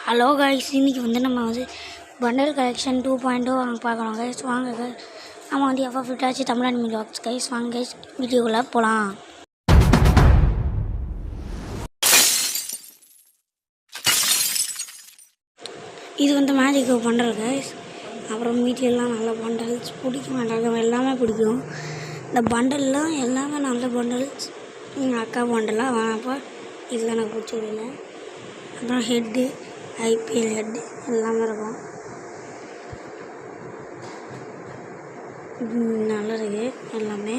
Hello guys, இன்றைக்கி நம்ம bundle collection 2.0 வாங்க பார்க்குறோம் கைஸ். வாங்க கைஸ், நம்ம எஃப்எஃப் விட்டாச்சு தமிழ் அனிமி வ்ளாக்ஸ் கைஸ். வாங்க கைஸ், வீடியோக்குள்ளே போகலாம். இது மேஜிக் பண்டல் கைஸ். அப்புறம் மீட்டியெல்லாம் நல்ல பண்டல்ஸ் பிடிக்கும், எல்லாமே பிடிக்கும். இந்த பண்டல்லாம் எல்லாமே நல்ல பண்டல்ஸ். எங்கள் அக்கா பண்டலாக வாங்கப்போ இதில் எனக்கு பிடிச்சது இல்லை. அப்புறம் ஹெட்டு, ஐபிஎல் ஹெட்டு எல்லாமே இருக்கும். நல்லா இருக்குது எல்லாமே.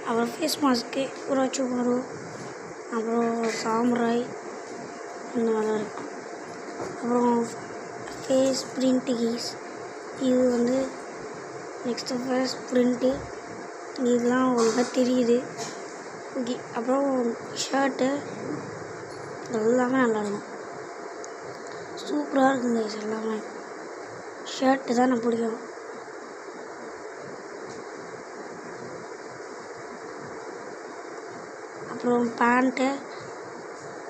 அப்புறம் ஃபேஸ் மாஸ்க்கு, உரோச்சுமாரு, அப்புறம் சாமுராய் இந்த மாதிரிலாம் இருக்கும். அப்புறம் ஃபேஸ் பிரிண்ட்டு கீஸ், இது நெக்ஸ்ட்டு ஃபேஸ் பிரிண்ட்டு இதெல்லாம் ஒழுங்காக தெரியுது. ஓகே. அப்புறம் ஷர்ட்டு எல்லாமே நல்லாயிருக்கும், சூப்பராக இருக்குங்க கைஸ். எல்லாமே ஷர்ட்டு தான் எனக்கு பிடிக்கும். அப்புறம் பேண்ட்டு,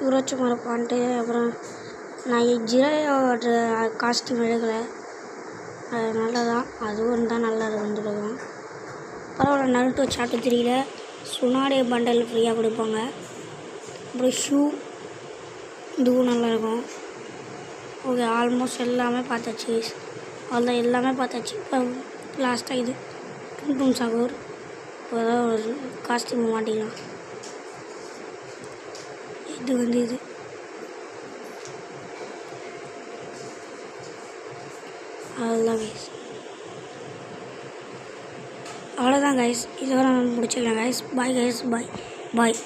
உரோச்சுமாரு பேண்ட்டு. அப்புறம் நான் ஜிரையோட காஸ்டியூம் எடுக்கலை, அது நல்லதான், அதுவும் தான் நல்லா வந்துருக்கும். பரவாயில்ல. நருட்டோ சாப்டர் 3 சுனாடே பண்டல் ஃப்ரீயாக கொடுப்பாங்க. அப்புறம் ஷூ, இதுவும் நல்லாயிருக்கும். ஓகே, ஆல்மோஸ்ட் எல்லாமே பார்த்தாச்சு. அவ்வளோதான், எல்லாமே பார்த்தாச்சு. இப்போ லாஸ்ட்டாக இது டும் சாகூர், இப்போ ஏதாவது ஒரு காஸ்டியூம் மாட்டிக்கலாம். இது அவ்வளோதான் கைஸ். அவ்வளோதான் கைஸ், இதோட நான் முடிச்சுக்கலாம் கைஸ். பாய் கைஸ், பாய்.